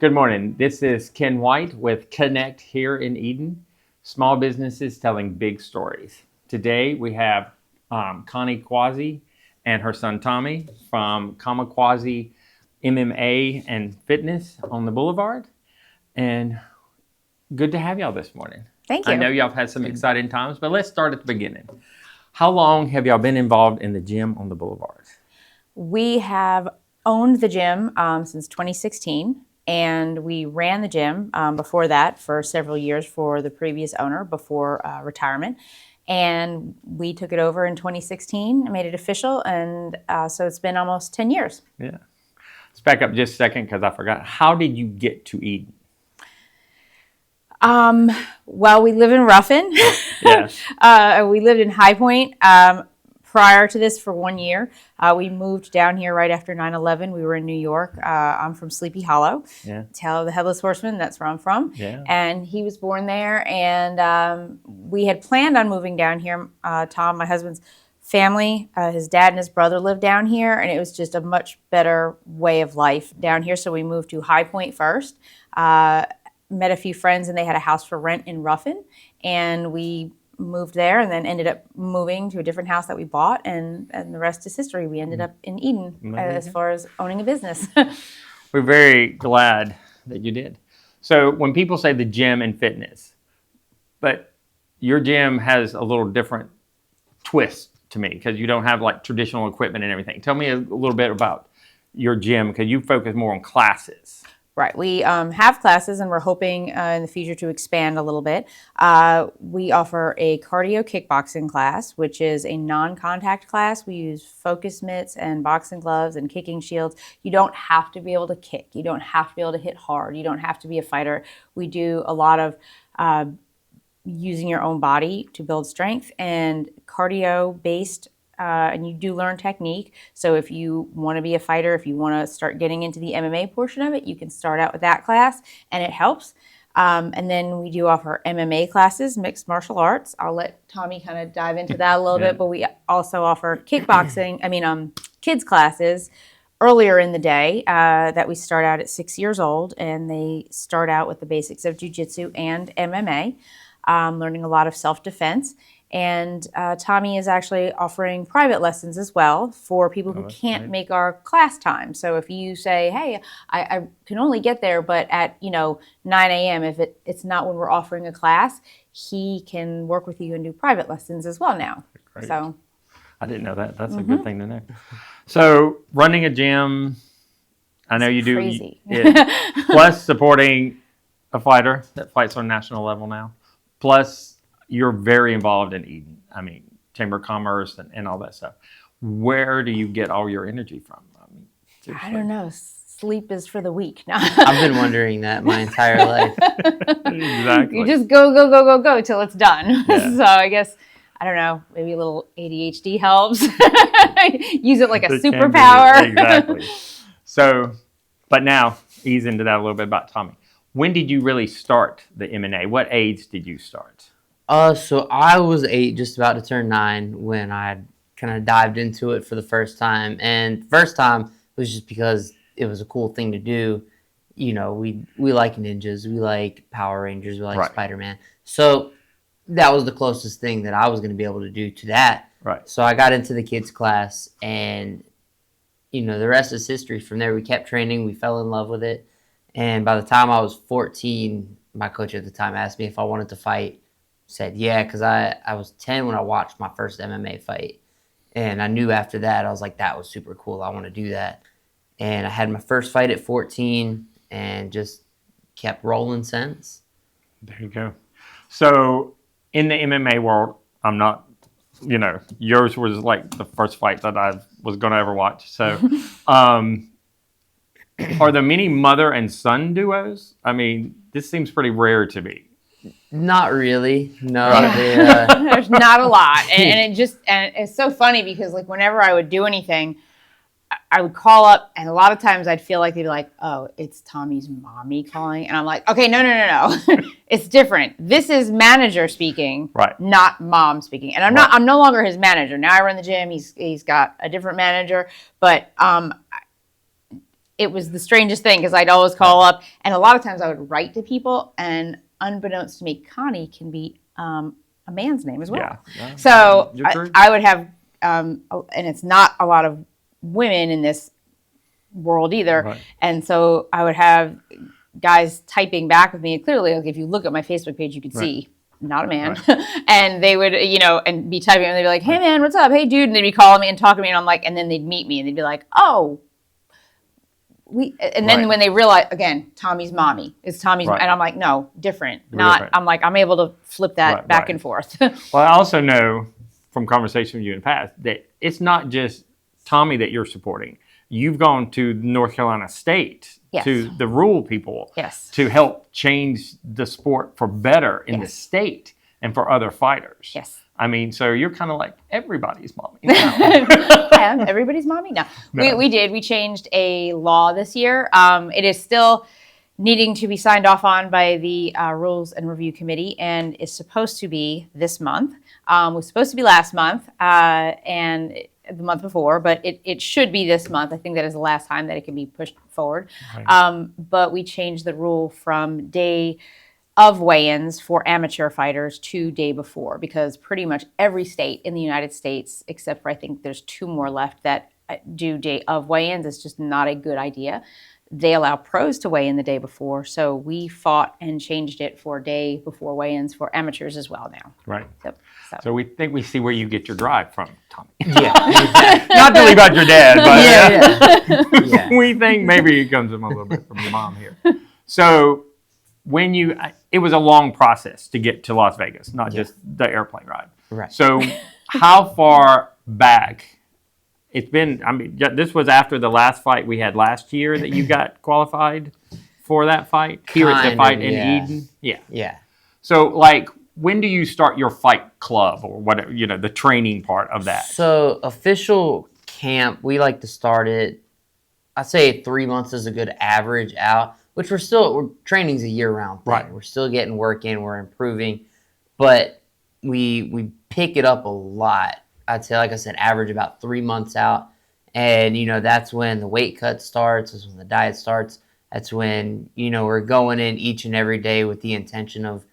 Good morning. This is Ken White with Kennect here in Eden. Small businesses telling big stories. Today we have Connie Cuozzi and her son Tommy from KamiCuozzi MMA and Fitness on the Boulevard. And good to have y'all this morning. Thank you. I know y'all have had some exciting times, but let's start at the beginning. How long have y'all been involved in the gym on the Boulevard? We have owned the gym since 2016. And we ran the gym before that for several years for the previous owner before retirement. And we took it over in 2016 and made it official. And so it's been almost 10 years. Yeah. Let's back up just a second because I forgot. How did you get to Eden? Well, we live in Ruffin. Yes. We lived in High Point prior to this for 1 year. We moved down here right after 9/11. We were in New York. I'm from Sleepy Hollow. Yeah. Tail of the Headless Horseman, that's where I'm from. Yeah. And he was born there. And we had planned on moving down here. Tom, my husband's family, his dad and his brother lived down here. And it was just a much better way of life down here. So we moved to High Point first. Met a few friends, and they had a house for rent in Ruffin. And we moved there and then ended up moving to a different house that we bought, and the rest is history. We ended up in Eden as far as owning a business. We're very glad that you did. So when people say the gym and fitness, but your gym has a little different twist to me because you don't have like traditional equipment and everything. Tell me a little bit about your gym because you focus more on classes. Right. We have classes, and we're hoping in the future to expand a little bit. We offer a cardio kickboxing class, which is a non-contact class. We use focus mitts and boxing gloves and kicking shields. You don't have to be able to kick. You don't have to be able to hit hard. You don't have to be a fighter. We do a lot of using your own body to build strength and cardio-based. And you do learn technique. So if you want to be a fighter, if you want to start getting into the MMA portion of it, you can start out with that class, and it helps. And then we do offer MMA classes, mixed martial arts. I'll let Tommy kind of dive into that a little bit, but we also offer kickboxing, kids classes earlier in the day that we start out at 6 years old, and they start out with the basics of jiu-jitsu and MMA, learning a lot of self-defense. And Tommy is actually offering private lessons as well for people who can't make our class time. So if you say, hey, I can only get there, but at 9 a.m., if it's not when we're offering a class, he can work with you and do private lessons as well now. Great. So I didn't know that. That's a good thing to know. So running a gym, I know you do. Crazy. Plus supporting a fighter that fights on national level now. Plus you're very involved in Eden. I mean, Chamber of Commerce and all that stuff. Where do you get all your energy from? I don't know. Sleep is for the weak. No. I've been wondering that my entire life. Exactly. You just go till it's done. Yeah. So I guess, I don't know, maybe a little ADHD helps. Use it like a superpower. Exactly. So, but now, ease into that a little bit about Tommy. When did you really start the M&A? What age did you start? So I was 8, just about to turn 9, when I kind of dived into it for the first time. And first time was just because it was a cool thing to do. We like ninjas, we like Power Rangers, we like Spider-Man. So that was the closest thing that I was going to be able to do to that. Right. So I got into the kids class, and the rest is history. From there, we kept training, we fell in love with it. And by the time I was 14, my coach at the time asked me if I wanted to fight. Said yeah, because I was 10 when I watched my first MMA fight, and I knew after that I was like, that was super cool, I want to do that. And I had my first fight at 14 and just kept rolling since. There you go. So in the MMA world, I'm not, yours was like the first fight that I was going to ever watch. So are there many mother and son duos? I mean, this seems pretty rare to me. Not really. No. There's not a lot. And it's so funny because like whenever I would do anything, I would call up, and a lot of times I'd feel like they'd be like, oh, it's Tommy's mommy calling. And I'm like, okay, no. It's different. This is manager speaking, right? Not mom speaking. And I'm no longer his manager. Now I run the gym. He's got a different manager. But it was the strangest thing because I'd always call up, and a lot of times I would write to people, and unbeknownst to me, Connie can be a man's name as well. Yeah. So You're true. I would have, and it's not a lot of women in this world either, Right. and so I would have guys typing back with me. And clearly, like if you look at my Facebook page, you could see not a man, and they would, and be typing, and they'd be like, "Hey man, what's up? Hey dude," and they'd be calling me and talking to me, and I'm like, and then they'd meet me, and they'd be like, "Oh." And then when they realize, again, Tommy's mommy is Tommy's, and I'm like, no, different. I'm like, I'm able to flip that back and forth. Well, I also know from conversation with you in the past that it's not just Tommy that you're supporting. You've gone to North Carolina State, to the rural people, to help change the sport for better in the state and for other fighters. Yes. I mean, so you're kind of like everybody's mommy. I am everybody's mommy. No. We changed a law this year. It is still needing to be signed off on by the Rules and Review Committee, and is supposed to be this month. It was supposed to be last month and the month before, but it should be this month. I think that is the last time that it can be pushed forward. Right. But we changed the rule from day of weigh-ins for amateur fighters to day before, because pretty much every state in the United States, except for I think there's 2 more left that do day of weigh-ins, it's just not a good idea. They allow pros to weigh in the day before, so we fought and changed it for day before weigh-ins for amateurs as well now. Right. So we think we see where you get your drive from, Tommy. Yeah. Not to leave out your dad, but we think maybe it comes from a little bit from your mom here. So when it was a long process to get to Las Vegas, not just the airplane ride. Right. So how far back? It's been, I mean, this was after the last fight we had last year that you got qualified for that fight? Here at the fight in Eden? Yeah. Yeah. So, like, when do you start your fight club or whatever, the training part of that? So, official camp, we like to start it, I'd say 3 months is a good average out, which training's a year-round thing. Right. We're still getting work in, we're improving, but we pick it up a lot. I'd say, like I said, average about 3 months out. And, that's when the weight cut starts. That's when the diet starts. That's when, we're going in each and every day with the intention of,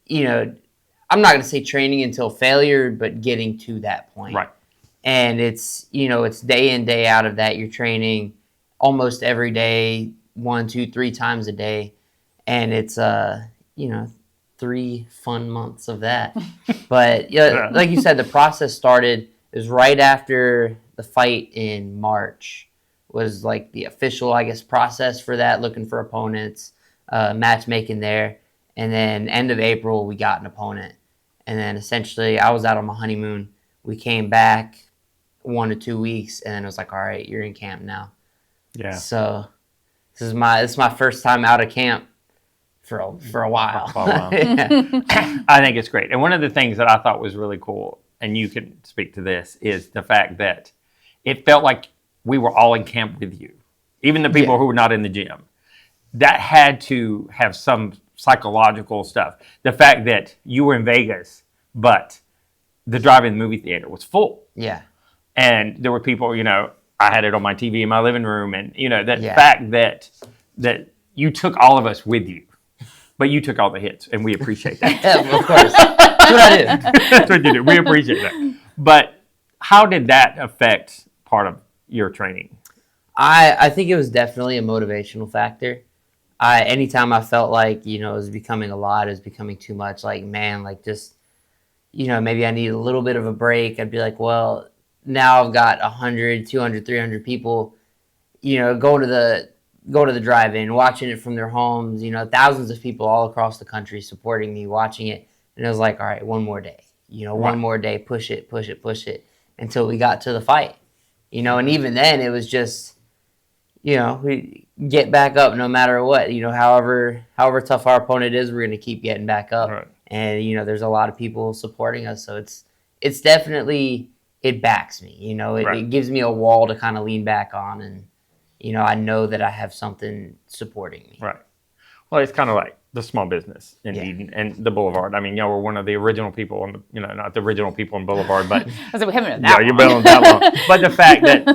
I'm not going to say training until failure, but getting to that point. Right. And it's, it's day in, day out of that. You're training almost every day, 1, 2, 3 times a day. And it's, 3 fun months of that. But like you said, the process started, it was right after the fight in March was like the official, I guess, process for that, looking for opponents, matchmaking there. And then end of April, we got an opponent. And then essentially I was out on my honeymoon. We came back 1 to 2 weeks, and then it was like, all right, you're in camp now. Yeah. So this is my first time out of camp for a while. I think it's great. And one of the things that I thought was really cool, and you can speak to this, is the fact that it felt like we were all in camp with you, even the people who were not in the gym. That had to have some psychological stuff. The fact that you were in Vegas, but the drive-in movie theater was full. Yeah. And there were people, I had it on my TV in my living room, and, that fact that you took all of us with you. But you took all the hits, and we appreciate that. Yeah, of course. That's what I did. That's what you did. We appreciate that. But how did that affect part of your training? I think it was definitely a motivational factor. Anytime I felt like, it was becoming a lot, it was becoming too much, like, man, like just, maybe I need a little bit of a break. I'd be like, well, now I've got 100, 200, 300 people, going to the drive-in, watching it from their homes, thousands of people all across the country supporting me, watching it. And it was like, all right, one more day, one more day, push it until we got to the fight, and even then it was just, we get back up no matter what, however tough our opponent is, we're going to keep getting back up. Right. And, there's a lot of people supporting us. So it's definitely, it backs me, it gives me a wall to kind of lean back on, and, I know that I have something supporting me. Right. Well, it's kind of like the small business in Yeah. Eden and the Boulevard. I mean, y'all were one of the original people on the, not the original people on Boulevard, but I said, we haven't been that you've long. been on that long. But the fact that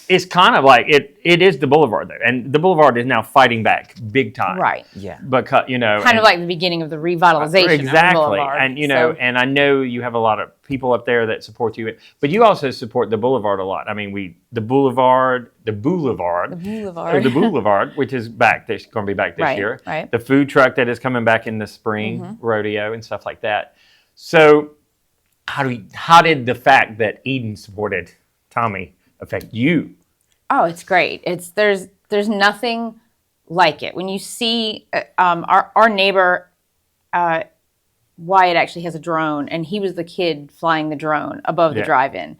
it's kind of like it is the Boulevard though, and the Boulevard is now fighting back big time, Right. Yeah. Because Kind of like the beginning of the revitalization exactly, of the Boulevard. and So- and I know you have a lot of people up there that support you, but you also support the Boulevard a lot. I mean, the Boulevard, The Boulevard. which is back. This going to be back this Right, year. right. The food truck that is coming back in the spring, Mm-hmm. rodeo and stuff like that. So, how did the fact that Eden supported Tommy affect you? Oh, it's great. There's nothing like it. When you see our neighbor, Wyatt actually has a drone, and he was the kid flying the drone above the Yeah. drive-in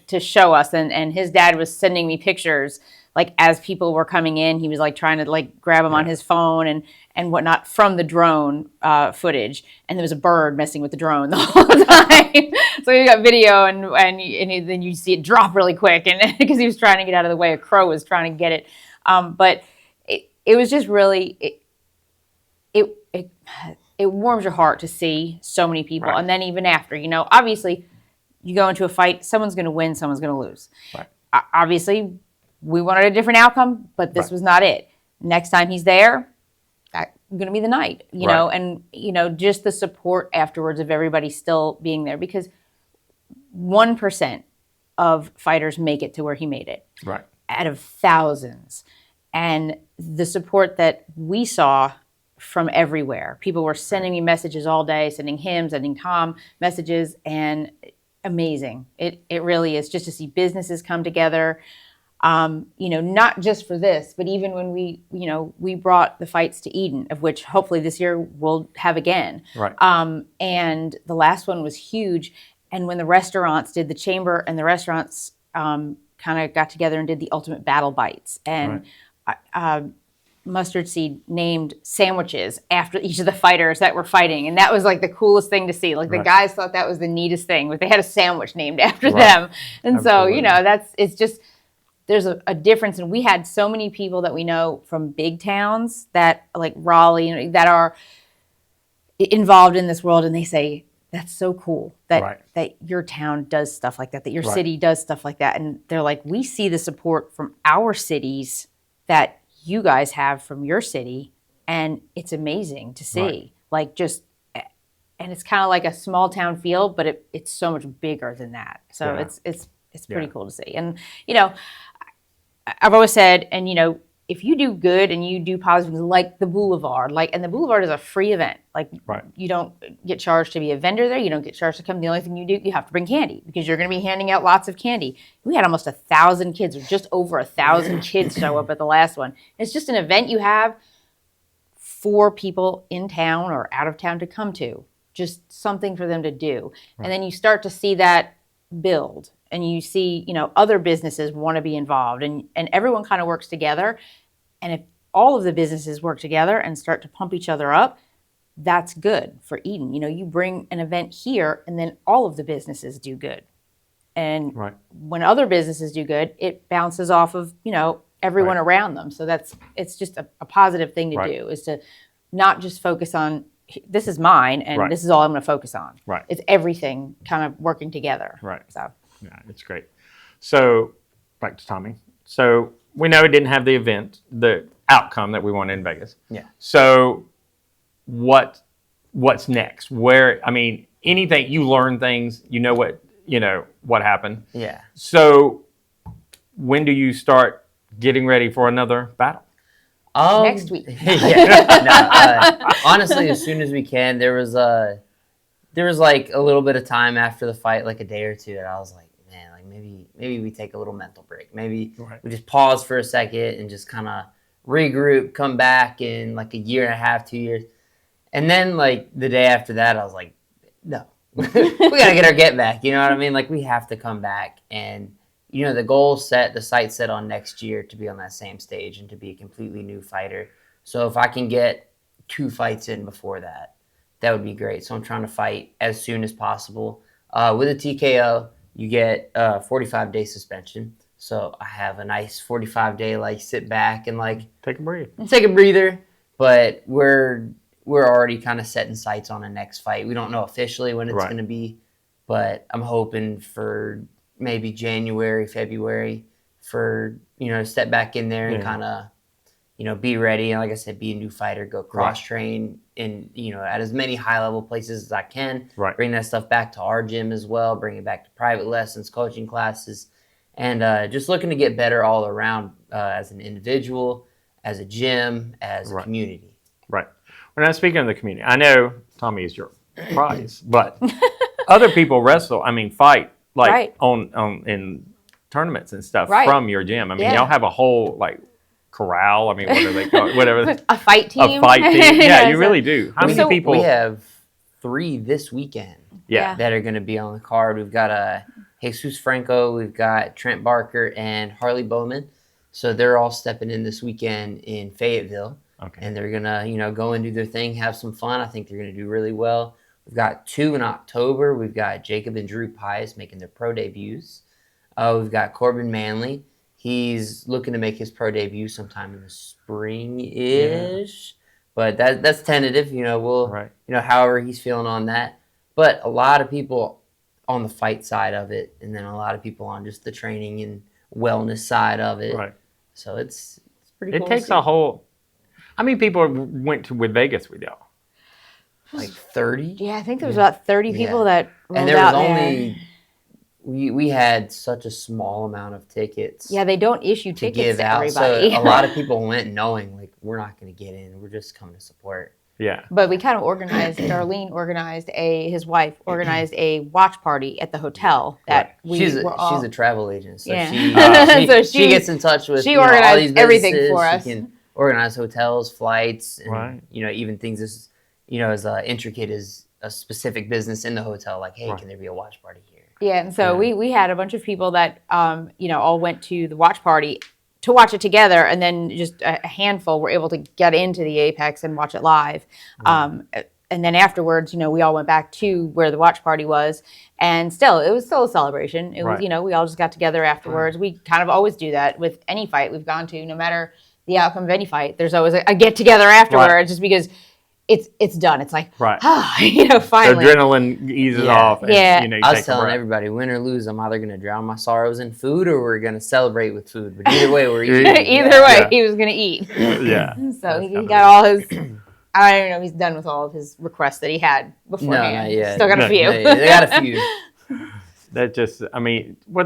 to show us. And his dad was sending me pictures, like as people were coming in, he was like trying to like grab them on his phone and whatnot from the drone footage. And there was a bird messing with the drone the whole time. So you got video, and then you see it drop really quick, and because he was trying to get out of the way, a crow was trying to get it. But it was just really it warms your heart to see so many people. Right. And then even after, obviously you go into a fight, someone's going to win, someone's going to lose. Right. Obviously we wanted a different outcome, but this Right. was not it. Next time he's there, that's going to be the night, Right. and just the support afterwards of everybody still being there, because 1% of fighters make it to where he made it Right. out of thousands. And the support that we saw from everywhere. People were sending me messages all day, sending him, sending Tom messages, and amazing. It really is, just to see businesses come together. Not just for this, but even when we brought the fights to Eden, of which hopefully this year we'll have again. Right. And the last one was huge. And when the restaurants did, the chamber and the restaurants kind of got together and did the ultimate battle bites. And Mustard Seed named sandwiches after each of the fighters that were fighting, and that was like the coolest thing to see. Like the guys thought that was the neatest thing, but they had a sandwich named after them. And Absolutely. so it's just, there's a difference. And we had so many people that we know from big towns that, like Raleigh, that are involved in this world, and they say that's so cool that your town does stuff like that your city does stuff like that. And they're like, we see the support from our cities that you guys have from your city, and it's amazing to see. And it's kind of like a small town feel, but it's so much bigger than that. So it's pretty cool to see. And I've always said, and if you do good and you do positive, like the Boulevard, and the Boulevard is a free event. You don't get charged to be a vendor there. You don't get charged to come. The only thing you do, you have to bring candy, because you're going to be handing out lots of candy. We had almost 1,000 kids, or just over 1,000 kids show up at the last one. It's just an event you have for people in town or out of town to come to, just something for them to do. And then you start to see that build. And you see, other businesses want to be involved, and everyone kind of works together. And if all of the businesses work together and start to pump each other up, that's good for Eden. You bring an event here, and then all of the businesses do good. And when other businesses do good, it bounces off of, everyone around them. So it's just a positive thing to do, is to not just focus on, this is mine, and this is all I'm going to focus on. Right. It's everything kind of working together. Right. So. Yeah, it's great. So, back to Tommy. So, we know it didn't have the outcome that we wanted in Vegas. Yeah. So, what's next? Anything, you learn things, what happened. Yeah. So, when do you start getting ready for another battle? Next week. Honestly, as soon as we can. There was like a little bit of time after the fight, like a day or two, and I was like, man, like maybe we take a little mental break. Maybe we just pause for a second and just kind of regroup, come back in like a year and a half, 2 years. And then like the day after that, I was like, no, we got to get our get back. You know what I mean? Like we have to come back. And, the goal set, the sight set on next year to be on that same stage and to be a completely new fighter. So if I can get 2 fights in before that, that would be great. So I'm trying to fight as soon as possible. With a TKO, you get a 45-day suspension. So I have a nice 45-day, sit back and, Take a breathe. take a breather. But we're we're already kind of setting sights on a next fight. We don't know officially when it's Right. going to be, but I'm hoping for maybe January, February for, to step back in there and kind of, be ready. And like I said, be a new fighter, go cross train and, at as many high level places as I can. Right. Bring that stuff back to our gym as well. Bring it back to private lessons, coaching classes, and just looking to get better all around as an individual, as a gym, as a community. Right. When I'm speaking of the community, I know Tommy is your prize, but other people fight on in tournaments and stuff from your gym. I mean, y'all have a whole corral. I mean, what do they call it? Whatever. A fight team. A fight team. Yeah, you really do. How many people? We have 3 this weekend. Yeah. That are going to be on the card. We've got Jesus Franco, we've got Trent Barker, and Harley Bowman. So they're all stepping in this weekend in Fayetteville. Okay. And they're going to, go and do their thing, have some fun. I think they're going to do really well. We've got 2 in October. We've got Jacob and Drew Pius making their pro debuts. We've got Corbin Manley. He's looking to make his pro debut sometime in the spring-ish. Yeah. But that's tentative. We'll, however he's feeling on that. But a lot of people on the fight side of it, and then a lot of people on just the training and wellness side of it. Right. So it's pretty cool. It takes a whole. How many people went with Vegas with y'all? Like 30? Yeah, I think there was about 30 people that rolled and there was out only we had such a small amount of tickets. Yeah, they don't issue to tickets give to out. everybody. So a lot of people went knowing we're not going to get in. We're just coming to support. Yeah. But we kind of organized, Darlene organized his wife organized a watch party at the hotel that she's a travel agent. So she gets in touch with she organized all these everything for us. She can organize hotels, flights, and even things as intricate as a specific business in the hotel. Like, hey, can there be a watch party here? Yeah, and so we had a bunch of people that all went to the watch party to watch it together, and then just a handful were able to get into the Apex and watch it live. And then afterwards, we all went back to where the watch party was, and it was still a celebration. It was, we all just got together afterwards. We kind of always do that with any fight we've gone to, no matter the outcome of any fight. There's always a get together afterwards, just because it's done. It's like, finally. The adrenaline eases off. And, I was telling everybody, win or lose, I'm either going to drown my sorrows in food or we're going to celebrate with food. But either way, we're eating. Either way, he was going to eat. Yeah. So he got all his, I don't even know if he's done with all of his requests that he had beforehand. No, not yet. Still got a few. They got a few. That just,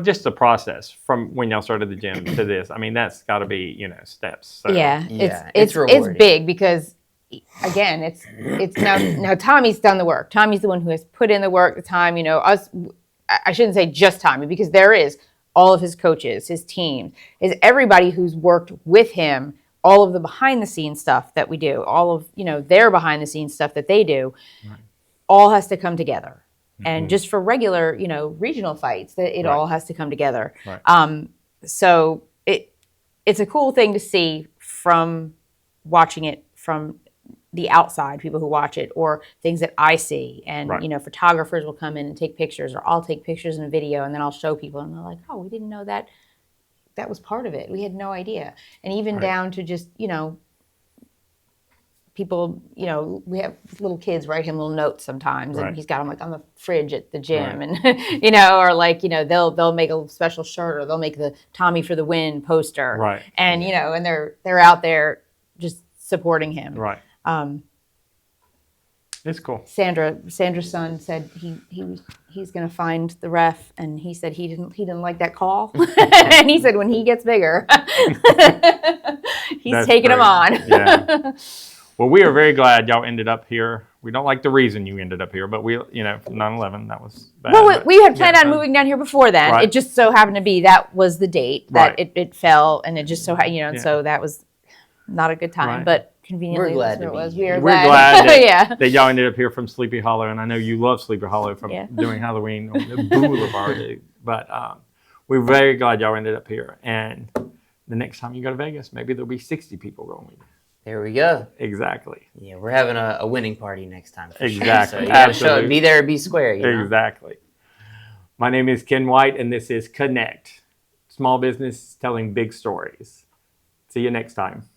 just the process from when y'all started the gym to this. That's got to be, steps. So. Yeah. It's rewarding. It's big because, again, it's now Tommy's done the work. Tommy's the one who has put in the work, the time, I shouldn't say just Tommy, because there is all of his coaches, his team, is everybody who's worked with him, all of the behind the scenes stuff that we do, all of, their behind the scenes stuff that they do, all has to come together. Mm-hmm. And just for regular, regional fights, that it all has to come together. Right. So it's a cool thing to see from watching it from the outside, people who watch it, or things that I see. And, photographers will come in and take pictures, or I'll take pictures and a video, and then I'll show people, and they're like, oh, we didn't know that was part of it. We had no idea. And even down to just, people, we have little kids write him little notes sometimes, and he's got them on the fridge at the gym, and, or they'll make a special shirt, or they'll make the Tommy for the win poster. Right. And, and they're out there just supporting him. Right. It's cool. Sandra's son said he's going to find the ref, and he said he didn't like that call. And he said when he gets bigger, he's taking him on. Yeah. Well, we are very glad y'all ended up here. We don't like the reason you ended up here, but we, from 9/11, that was bad. Well, we had planned on moving down here before then. Right. It just so happened to be that was the date that it fell, and it just so so that was not a good time, but conveniently, we're glad it was. We're glad that y'all ended up here from Sleepy Hollow, and I know you love Sleepy Hollow from doing Halloween on the Boulevard. But we're very glad y'all ended up here. And the next time you go to Vegas, maybe there'll be 60 people going with you. There we go. Exactly. Yeah, we're having a winning party next time. Exactly. So you gotta show it, be there, be square. Exactly. My name is Ken White, and this is Kennect, small business telling big stories. See you next time.